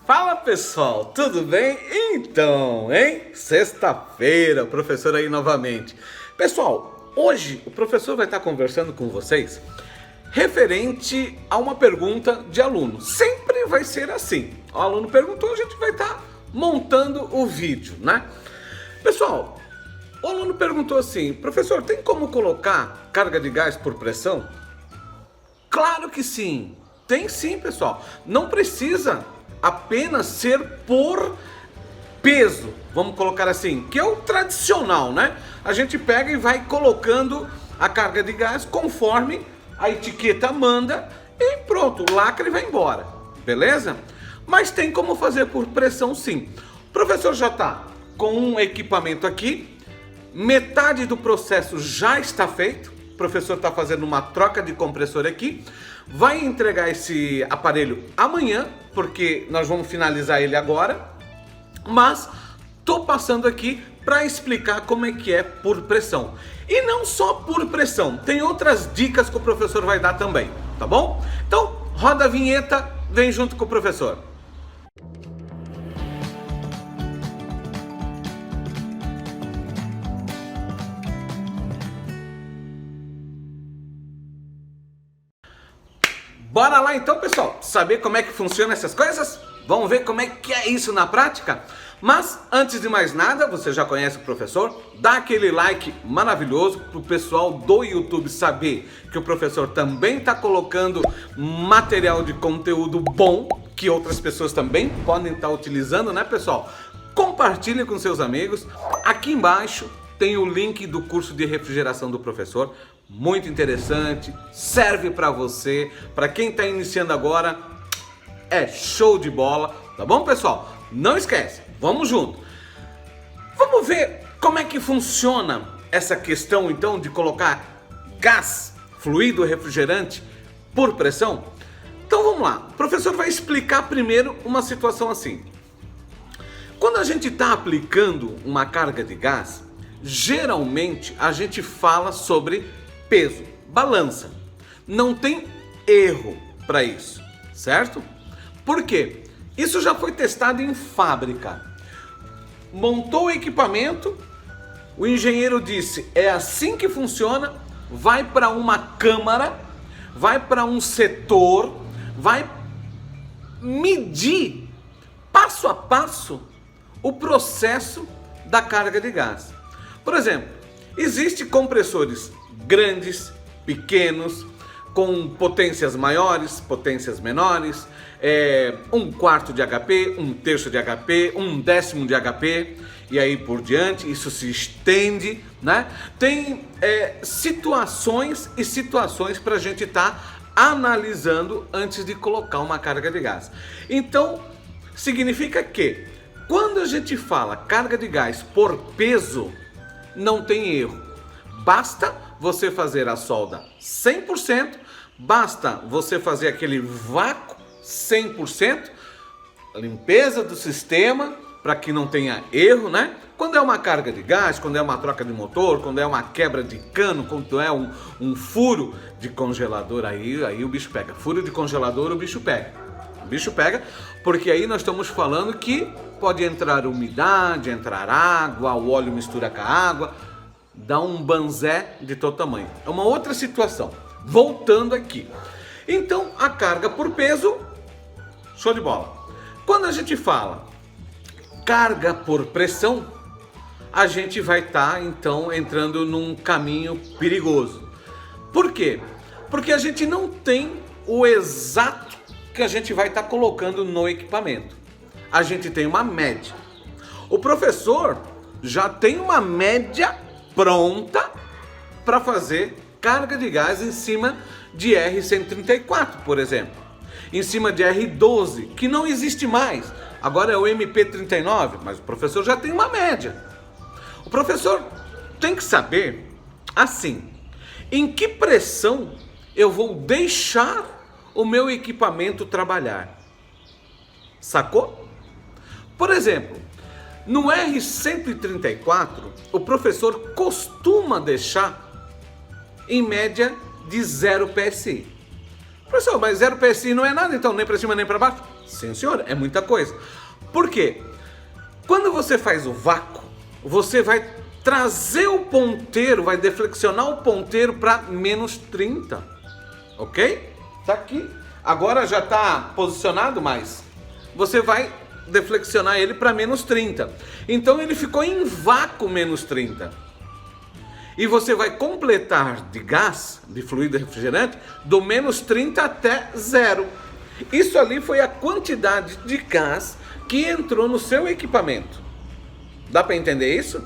Fala pessoal, tudo bem? Então, hein? Sexta-feira, o professor aí novamente. Pessoal, hoje o professor vai estar conversando com vocês referente a uma pergunta de aluno. Sempre vai ser assim. O aluno perguntou, a gente vai estar montando o vídeo, né? Pessoal, o aluno perguntou assim: professor, tem como colocar carga de gás por pressão? Claro que sim, tem sim, pessoal. Não precisa apenas ser por peso, vamos colocar assim, que é o tradicional, né? A gente pega e vai colocando a carga de gás conforme a etiqueta manda e pronto, lacra e vai embora, beleza? Mas tem como fazer por pressão sim. O professor já está com um equipamento aqui, metade do processo já está feito. O professor está fazendo uma troca de compressor aqui, vai entregar esse aparelho amanhã, porque nós vamos finalizar ele agora, mas estou passando aqui para explicar como é que é por pressão. E não só por pressão, tem outras dicas que o professor vai dar também, tá bom? Então, roda a vinheta, vem junto com o professor. Bora lá então, pessoal, saber como é que funciona essas coisas? Vamos ver como é que é isso na prática? Mas, antes de mais nada, você já conhece o professor? Dá aquele like maravilhoso para o pessoal do YouTube saber que o professor também está colocando material de conteúdo bom, que outras pessoas também podem estar utilizando, né, pessoal? Compartilhe com seus amigos. Aqui embaixo tem o link do curso de refrigeração do professor. Muito interessante, serve para você, para quem está iniciando agora, é show de bola, tá bom, pessoal? Não esquece, vamos junto. Vamos ver como é que funciona essa questão então de colocar gás, fluido refrigerante por pressão? Então vamos lá, o professor vai explicar primeiro uma situação assim. Quando a gente está aplicando uma carga de gás, geralmente a gente fala sobre peso, balança. Não tem erro para isso, certo? Por quê? Isso já foi testado em fábrica. Montou o equipamento, o engenheiro disse, é assim que funciona, vai para uma câmara, vai para um setor, vai medir passo a passo o processo da carga de gás. Por exemplo, existem compressores grandes, pequenos, com potências maiores, potências menores, 1/4 de HP, 1/3 de HP, 1/10 de HP e aí por diante, isso se estende, né? Tem situações e situações para a gente estar analisando antes de colocar uma carga de gás. Então, significa que quando a gente fala carga de gás por peso, não tem erro. Basta você fazer a solda 100%, basta você fazer aquele vácuo 100%, limpeza do sistema para que não tenha erro, né? Quando é uma carga de gás, quando é uma troca de motor, quando é uma quebra de cano, quando é um furo de congelador, aí o bicho pega. Furo de congelador, o bicho pega. O bicho pega, porque aí nós estamos falando que pode entrar umidade, entrar água, o óleo mistura com a água, dá um banzé de todo tamanho. É uma outra situação. Voltando aqui. Então, a carga por peso, show de bola. Quando a gente fala carga por pressão, a gente vai estar, então, entrando num caminho perigoso. Por quê? Porque a gente não tem o exato que a gente vai estar colocando no equipamento. A gente tem uma média. O professor já tem uma média pronta para fazer carga de gás em cima de R134, por exemplo. Em cima de R12, que não existe mais. Agora é o MP39, mas o professor já tem uma média. O professor tem que saber, assim, em que pressão eu vou deixar o meu equipamento trabalhar. Sacou? Por exemplo, no R134, o professor costuma deixar em média de 0 PSI. Professor, mas 0 PSI não é nada então, nem para cima nem para baixo? Sim, senhor, é muita coisa. Por quê? Quando você faz o vácuo, você vai trazer o ponteiro, vai deflexionar o ponteiro para menos 30. Ok? Tá aqui. Agora já está posicionado, mas você vai deflexionar ele para menos 30. Então ele ficou em vácuo menos 30. E você vai completar de gás, de fluido refrigerante, do menos 30 até zero. Isso ali foi a quantidade de gás que entrou no seu equipamento. Dá para entender isso?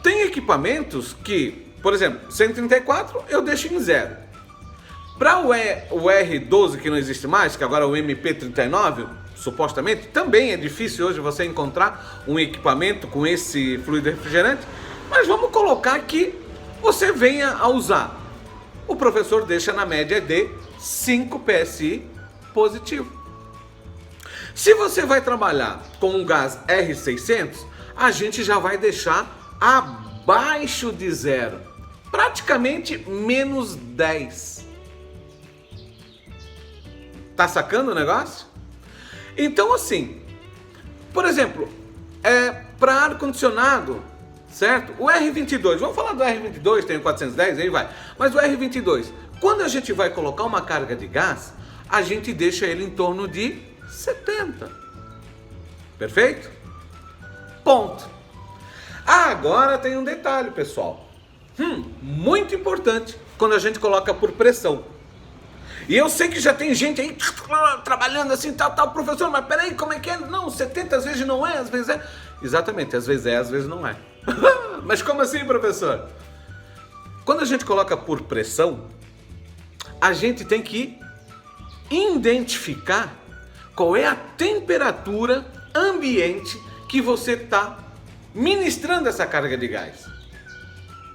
Tem equipamentos que, por exemplo, 134 eu deixo em zero. Para o R12, que não existe mais, que agora é o MP39, supostamente, também é difícil hoje você encontrar um equipamento com esse fluido refrigerante, mas vamos colocar que você venha a usar. O professor deixa na média de 5 PSI positivo. Se você vai trabalhar com um gás R600, a gente já vai deixar abaixo de zero, praticamente menos 10. Tá sacando o negócio? Então assim, por exemplo, para ar-condicionado, certo? O R22, vamos falar do R22, tem o 410, aí vai. Mas o R22, quando a gente vai colocar uma carga de gás, a gente deixa ele em torno de 70. Perfeito? Ponto. Agora tem um detalhe, pessoal. Muito importante quando a gente coloca por pressão. E eu sei que já tem gente aí trabalhando assim, tal, professor, mas peraí, como é que é? Não, 70 às vezes não é, às vezes é. Exatamente, às vezes é, às vezes não é. Mas como assim, professor? Quando a gente coloca por pressão, a gente tem que identificar qual é a temperatura ambiente que você está ministrando essa carga de gás.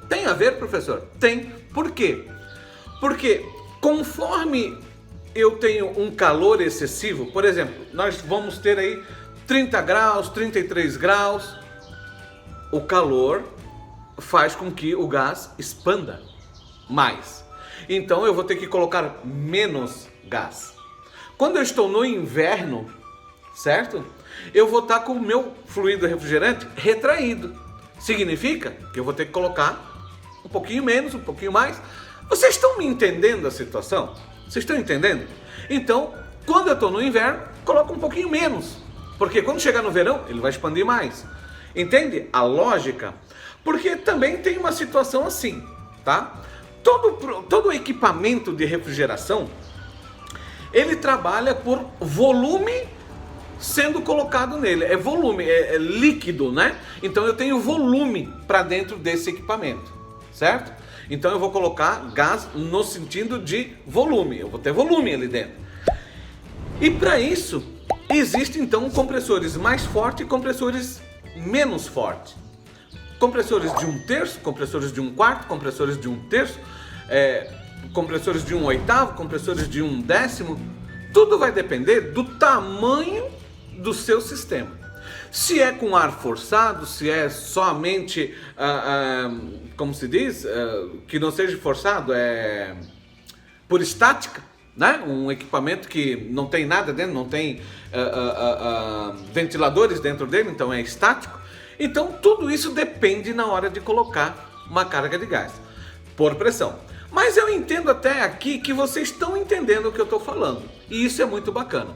Tem a ver, professor? Tem. Por quê? Porque conforme eu tenho um calor excessivo, por exemplo, nós vamos ter aí 30 graus, 33 graus, o calor faz com que o gás expanda mais. Então eu vou ter que colocar menos gás. Quando eu estou no inverno, certo? Eu vou estar com o meu fluido refrigerante retraído. Significa que eu vou ter que colocar um pouquinho menos, um pouquinho mais. Vocês estão me entendendo a situação? Vocês estão entendendo? Então, quando eu estou no inverno, coloco um pouquinho menos. Porque quando chegar no verão, ele vai expandir mais. Entende a lógica? Porque também tem uma situação assim, tá? Todo equipamento de refrigeração, ele trabalha por volume sendo colocado nele. É volume, é líquido, né? Então eu tenho volume para dentro desse equipamento, certo? Então eu vou colocar gás no sentido de volume. Eu vou ter volume ali dentro. E para isso, existem então compressores mais fortes e compressores menos fortes. Compressores de 1/3, compressores de 1/4, compressores de 1/3, compressores de 1/8, compressores de 1/10. Tudo vai depender do tamanho do seu sistema. Se é com ar forçado, se é somente, como se diz, que não seja forçado, é por estática, né? Um equipamento que não tem nada dentro, não tem ventiladores dentro dele, então é estático. Então tudo isso depende na hora de colocar uma carga de gás por pressão. Mas eu entendo até aqui que vocês estão entendendo o que eu estou falando, e isso é muito bacana.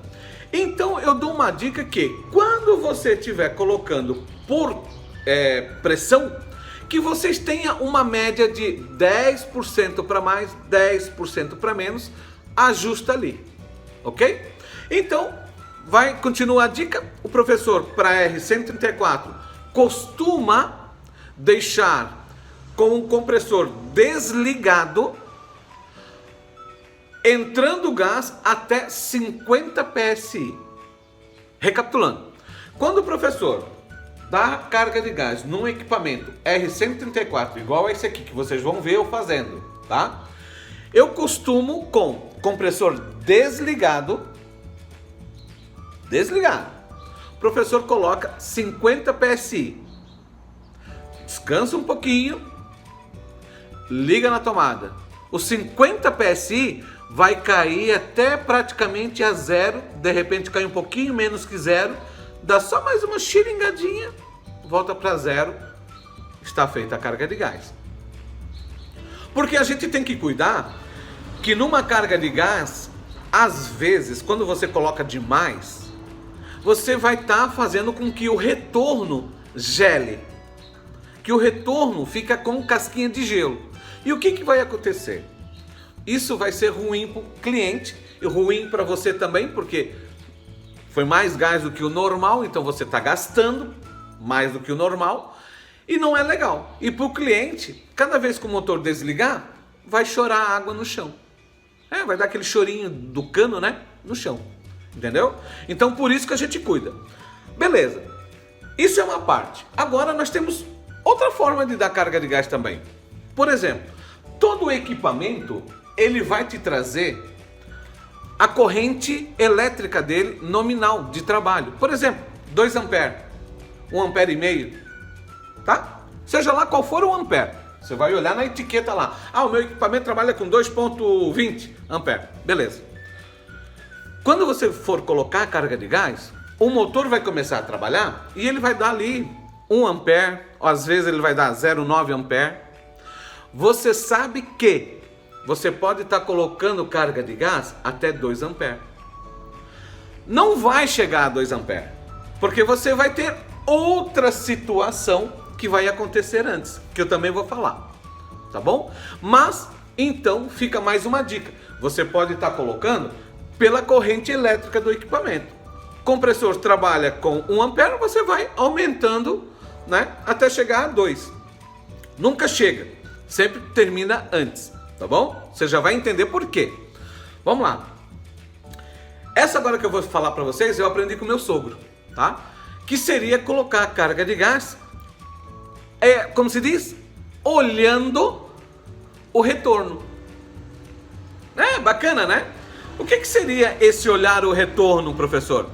Então eu dou uma dica que quando você estiver colocando por pressão, que vocês tenham uma média de 10% para mais, 10% para menos, ajusta ali, ok? Então, vai continuar a dica. O professor para R134 costuma deixar com o compressor desligado, entrando gás até 50 PSI. Recapitulando, quando o professor dá carga de gás num equipamento R134, igual a esse aqui que vocês vão ver eu fazendo, tá? Eu costumo com compressor desligado, o professor coloca 50 PSI, descansa um pouquinho, liga na tomada. Os 50 PSI vai cair até praticamente a zero, de repente cai um pouquinho menos que zero, dá só mais uma xiringadinha, volta para zero, está feita a carga de gás. Porque a gente tem que cuidar que numa carga de gás, às vezes, quando você coloca demais, você vai estar fazendo com que o retorno gele, que o retorno fica com casquinha de gelo. E o que vai acontecer? Isso vai ser ruim para o cliente e ruim para você também, porque foi mais gás do que o normal, então você está gastando mais do que o normal e não é legal. E para o cliente, cada vez que o motor desligar, vai chorar água no chão. Vai dar aquele chorinho do cano, né? No chão. Entendeu? Então por isso que a gente cuida. Beleza. Isso é uma parte. Agora nós temos outra forma de dar carga de gás também. Por exemplo, todo o equipamento, ele vai te trazer a corrente elétrica dele nominal de trabalho. Por exemplo, 2 amperes, 1,5 ampere, tá? Seja lá qual for o ampere, você vai olhar na etiqueta lá. O meu equipamento trabalha com 2,20 ampere, beleza. Quando você for colocar a carga de gás, o motor vai começar a trabalhar e ele vai dar ali 1 ampere, ou às vezes ele vai dar 0,9 ampere. Você sabe que você pode estar colocando carga de gás até 2 amperes. Não vai chegar a 2 amperes, porque você vai ter outra situação que vai acontecer antes, que eu também vou falar, tá bom? Mas, então, fica mais uma dica. Você pode estar colocando pela corrente elétrica do equipamento. O compressor trabalha com 1 ampere, você vai aumentando, né, até chegar a 2. Nunca chega, sempre termina antes. Tá bom? Você já vai entender por quê. Vamos lá. Essa agora que eu vou falar para vocês, eu aprendi com meu sogro, tá? Que seria colocar a carga de gás, como se diz, olhando o retorno. Bacana, né? O que seria esse olhar o retorno, professor?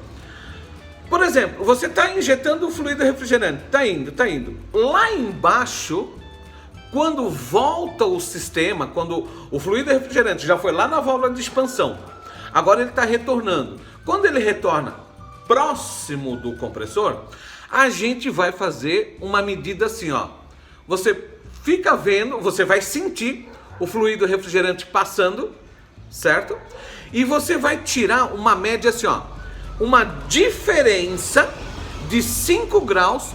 Por exemplo, você está injetando o fluido refrigerante, tá indo. Lá embaixo, quando volta o sistema, quando o fluido refrigerante já foi lá na válvula de expansão, agora ele está retornando. Quando ele retorna próximo do compressor, a gente vai fazer uma medida assim, ó. Você fica vendo, você vai sentir o fluido refrigerante passando, certo? E você vai tirar uma média assim, ó, uma diferença de 5 graus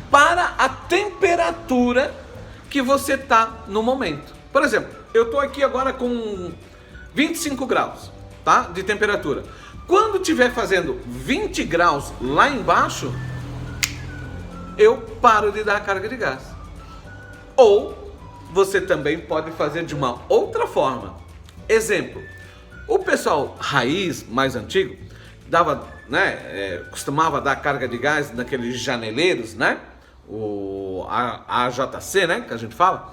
para a temperatura que você está no momento. Por exemplo, eu estou aqui agora com 25 graus, tá? De temperatura. Quando estiver fazendo 20 graus lá embaixo, eu paro de dar a carga de gás. Ou você também pode fazer de uma outra forma. Exemplo, o pessoal raiz mais antigo dava, né, costumava dar carga de gás naqueles janeleiros, né? A AJC, né, que a gente fala.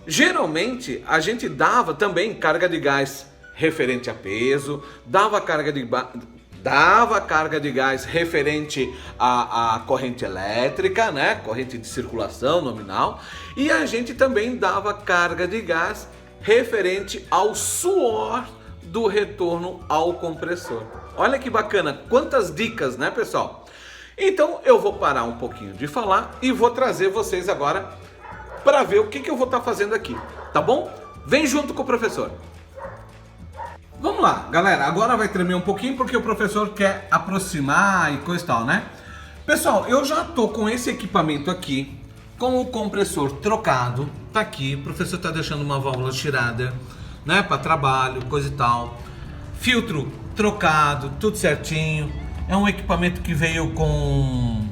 Geralmente a gente dava também carga de gás referente a peso, dava carga de gás referente à corrente elétrica, né, corrente de circulação nominal, e a gente também dava carga de gás referente ao suor do retorno ao compressor. Olha que bacana, quantas dicas, né, pessoal? Então eu vou parar um pouquinho de falar e vou trazer vocês agora para ver o que eu vou estar fazendo aqui, tá bom? Vem junto com o professor. Vamos lá, galera, agora vai tremer um pouquinho porque o professor quer aproximar e coisa e tal, né? Pessoal, eu já tô com esse equipamento aqui, com o compressor trocado, tá aqui, o professor tá deixando uma válvula tirada, né, para trabalho, coisa e tal. Filtro trocado, tudo certinho. É um equipamento que veio com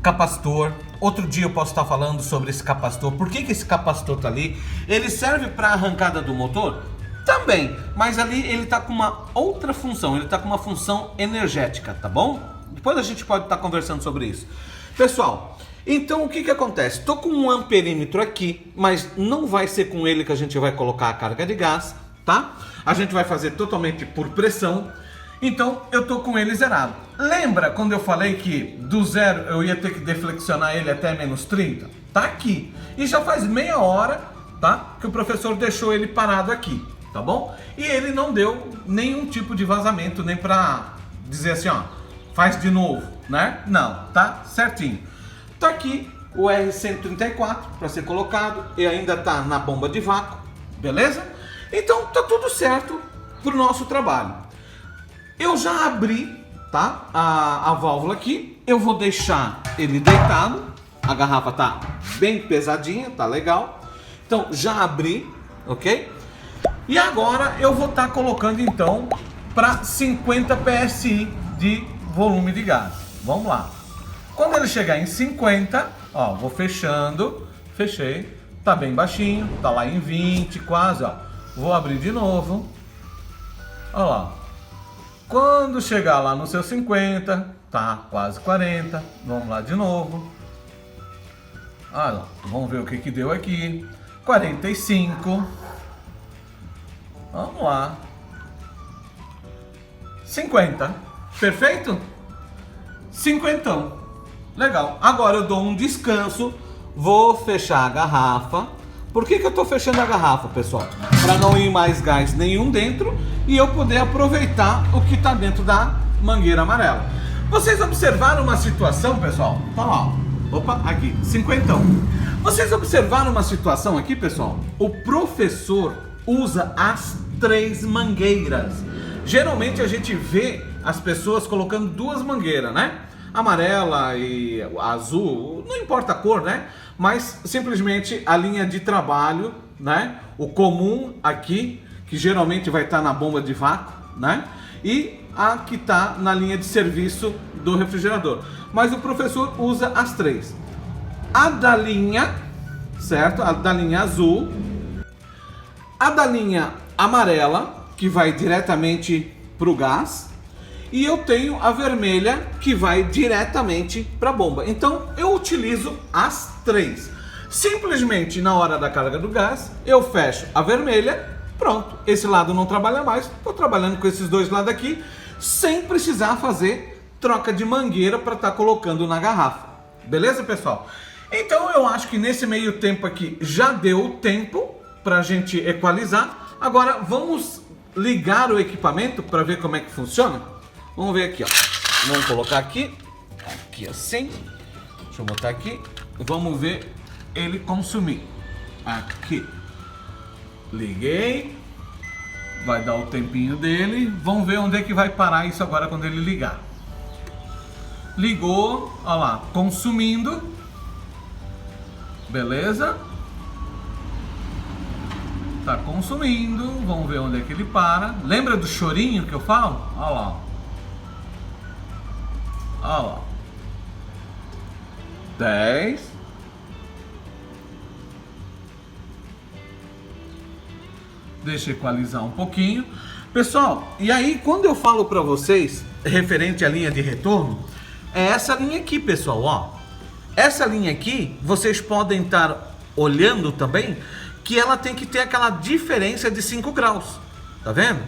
capacitor. Outro dia eu posso estar falando sobre esse capacitor. Por que esse capacitor tá ali? Ele serve para arrancada do motor? Também, mas ali ele tá com uma outra função. Ele tá com uma função energética, tá bom? Depois a gente pode estar conversando sobre isso. Pessoal, então o que acontece? Tô com um amperímetro aqui, mas não vai ser com ele que a gente vai colocar a carga de gás, tá? A gente vai fazer totalmente por pressão. Então eu tô com ele zerado. Lembra quando eu falei que do zero eu ia ter que deflexionar ele até menos 30? Tá aqui. E já faz meia hora, tá? Que o professor deixou ele parado aqui. tá bom? E ele não deu nenhum tipo de vazamento, nem pra dizer assim, ó, faz de novo, né? Não, tá certinho. Tá aqui o R134 para ser colocado e ainda tá na bomba de vácuo, beleza? Então tá tudo certo pro nosso trabalho. Eu já abri, tá? A válvula aqui, eu vou deixar ele deitado, a garrafa tá bem pesadinha, tá legal. Então já abri, ok? E agora eu vou estar colocando então para 50 PSI de volume de gás. Vamos lá. Quando ele chegar em 50, ó, vou fechando, fechei, tá bem baixinho, tá lá em 20 quase, ó. Vou abrir de novo. Ó lá. Quando chegar lá no seu 50, tá quase 40, vamos lá de novo. Olha lá, vamos ver o que que deu aqui. 45. Vamos lá. 50. Perfeito? 50. Legal. Agora eu dou um descanso. Vou fechar a garrafa. Por que que eu estou fechando a garrafa, pessoal? Para não ir mais gás nenhum dentro e eu poder aproveitar o que está dentro da mangueira amarela. Vocês observaram uma situação, pessoal? Tá lá. Opa, aqui. 50. Vocês observaram uma situação aqui, pessoal? O professor usa as 3 mangueiras. Geralmente a gente vê as pessoas colocando 2 mangueiras, né? Amarela e azul, não importa a cor, né? Mas simplesmente a linha de trabalho, né? O comum aqui, que geralmente vai estar na bomba de vácuo, né? E a que está na linha de serviço do refrigerador. Mas o professor usa as 3. A da linha, certo? A da linha azul. A da linha amarela, que vai diretamente para o gás. E eu tenho a vermelha, que vai diretamente para a bomba. Então eu utilizo as 3. Simplesmente na hora da carga do gás, eu fecho a vermelha. Pronto, esse lado não trabalha mais. Estou trabalhando com esses 2 lados aqui, sem precisar fazer troca de mangueira para estar colocando na garrafa. Beleza, pessoal? Então eu acho que nesse meio tempo aqui já deu tempo para a gente equalizar. Agora vamos ligar o equipamento para ver como é que funciona. Vamos ver aqui, ó. Vamos colocar aqui assim. Deixa eu botar aqui. Vamos ver ele consumir. Aqui. Liguei. Vai dar o tempinho dele. Vamos ver onde é que vai parar isso agora quando ele ligar. Ligou, olha lá, consumindo. Beleza? Tá consumindo. Vamos ver onde é que ele para. Lembra do chorinho que eu falo? Olha lá. Olha lá. 10. Deixa eu equalizar um pouquinho. Pessoal, e aí quando eu falo para vocês referente à linha de retorno, é essa linha aqui, pessoal, ó. Essa linha aqui, vocês podem estar olhando também que ela tem que ter aquela diferença de 5 graus. Tá vendo?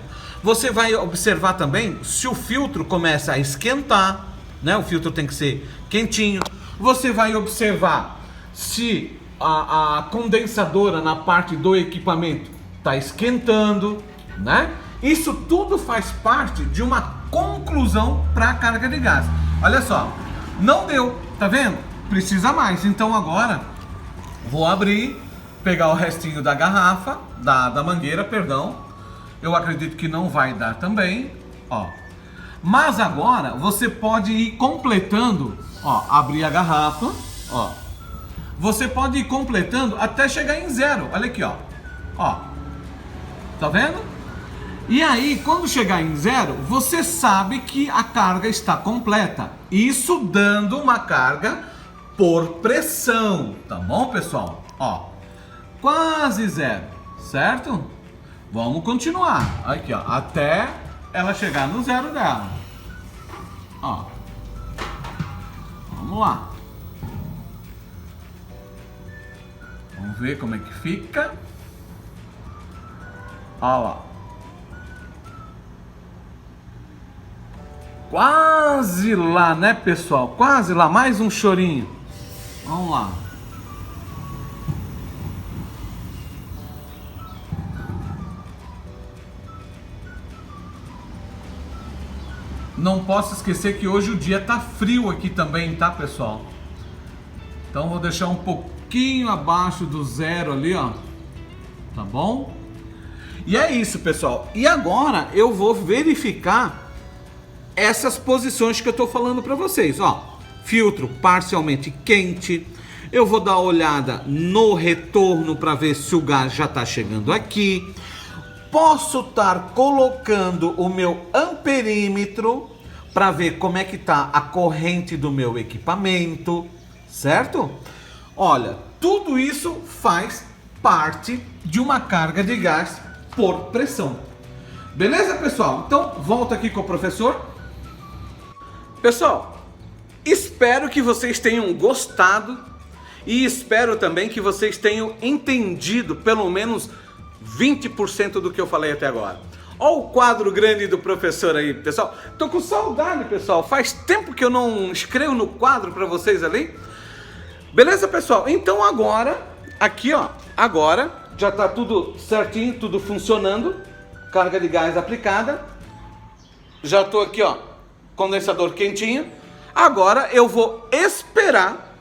Você vai observar também se o filtro começa a esquentar, né? O filtro tem que ser quentinho. Você vai observar se a condensadora na parte do equipamento está esquentando, né? Isso tudo faz parte de uma conclusão para a carga de gás. Olha só, não deu, tá vendo? Precisa mais. Então agora vou abrir, pegar o restinho da garrafa, da mangueira, perdão. Eu acredito que não vai dar também, ó. Mas agora você pode ir completando, ó, abrir a garrafa, ó. Você pode ir completando até chegar em 0. Olha aqui, ó. Ó. Tá vendo? E aí, quando chegar em 0, você sabe que a carga está completa. Isso dando uma carga por pressão, tá bom, pessoal? Ó, quase 0, certo? Vamos continuar. Aqui, ó, até ela chegar no 0 dela. Ó. Vamos lá. Vamos ver como é que fica. Olha lá. Quase lá, né, pessoal? Quase lá. Mais um chorinho. Vamos lá. não posso esquecer que hoje o dia tá frio aqui também, tá, pessoal? Então vou deixar um pouquinho abaixo do zero ali, ó. Tá bom? E é isso, pessoal. E agora eu vou verificar essas posições que eu tô falando para vocês, ó. Filtro parcialmente quente. Eu vou dar uma olhada no retorno para ver se o gás já tá chegando aqui. Posso estar colocando o meu amperímetro para ver como é que tá a corrente do meu equipamento, certo? Olha, tudo isso faz parte de uma carga de gás por pressão. Beleza, pessoal? Então, volta aqui com o professor. Pessoal, espero que vocês tenham gostado e espero também que vocês tenham entendido pelo menos 20% do que eu falei até agora. Olha o quadro grande do professor aí, pessoal. Tô com saudade, pessoal. Faz tempo que eu não escrevo no quadro para vocês ali. Beleza, pessoal? Então agora, aqui ó, agora já tá tudo certinho, tudo funcionando. Carga de gás aplicada. Já tô aqui, ó, condensador quentinho. Agora eu vou esperar,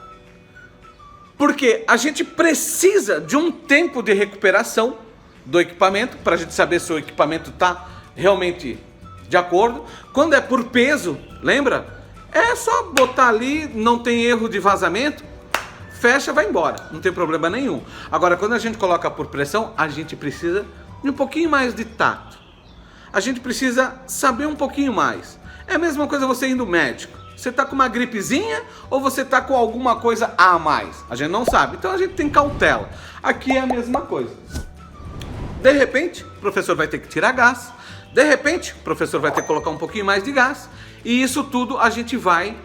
porque a gente precisa de um tempo de recuperação do equipamento, para a gente saber se o equipamento está realmente de acordo. Quando é por peso, lembra? É só botar ali, não tem erro de vazamento, fecha, vai embora, não tem problema nenhum. Agora, quando a gente coloca por pressão, a gente precisa de um pouquinho mais de tato. A gente precisa saber um pouquinho mais. É a mesma coisa você ir no médico. Você está com uma gripezinha ou você está com alguma coisa a mais? A gente não sabe, então a gente tem cautela. Aqui é a mesma coisa. De repente, o professor vai ter que tirar gás. De repente, o professor vai ter que colocar um pouquinho mais de gás. E isso tudo a gente vai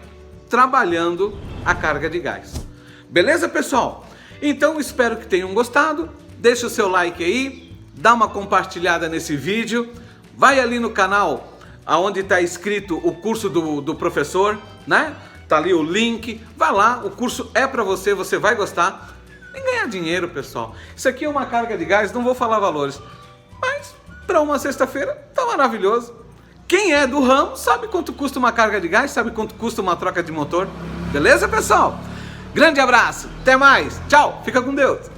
trabalhando a carga de gás. Beleza, pessoal? Então, espero que tenham gostado. Deixa o seu like aí. Dá uma compartilhada nesse vídeo. Vai ali no canal onde está escrito o curso do professor, né? Tá ali o link. Vai lá, o curso é para você, você vai gostar. Nem ganhar dinheiro, pessoal. Isso aqui é uma carga de gás, não vou falar valores. Mas, para uma sexta-feira, tá maravilhoso. Quem é do ramo sabe quanto custa uma carga de gás, sabe quanto custa uma troca de motor. Beleza, pessoal? Grande abraço, até mais. Tchau, fica com Deus.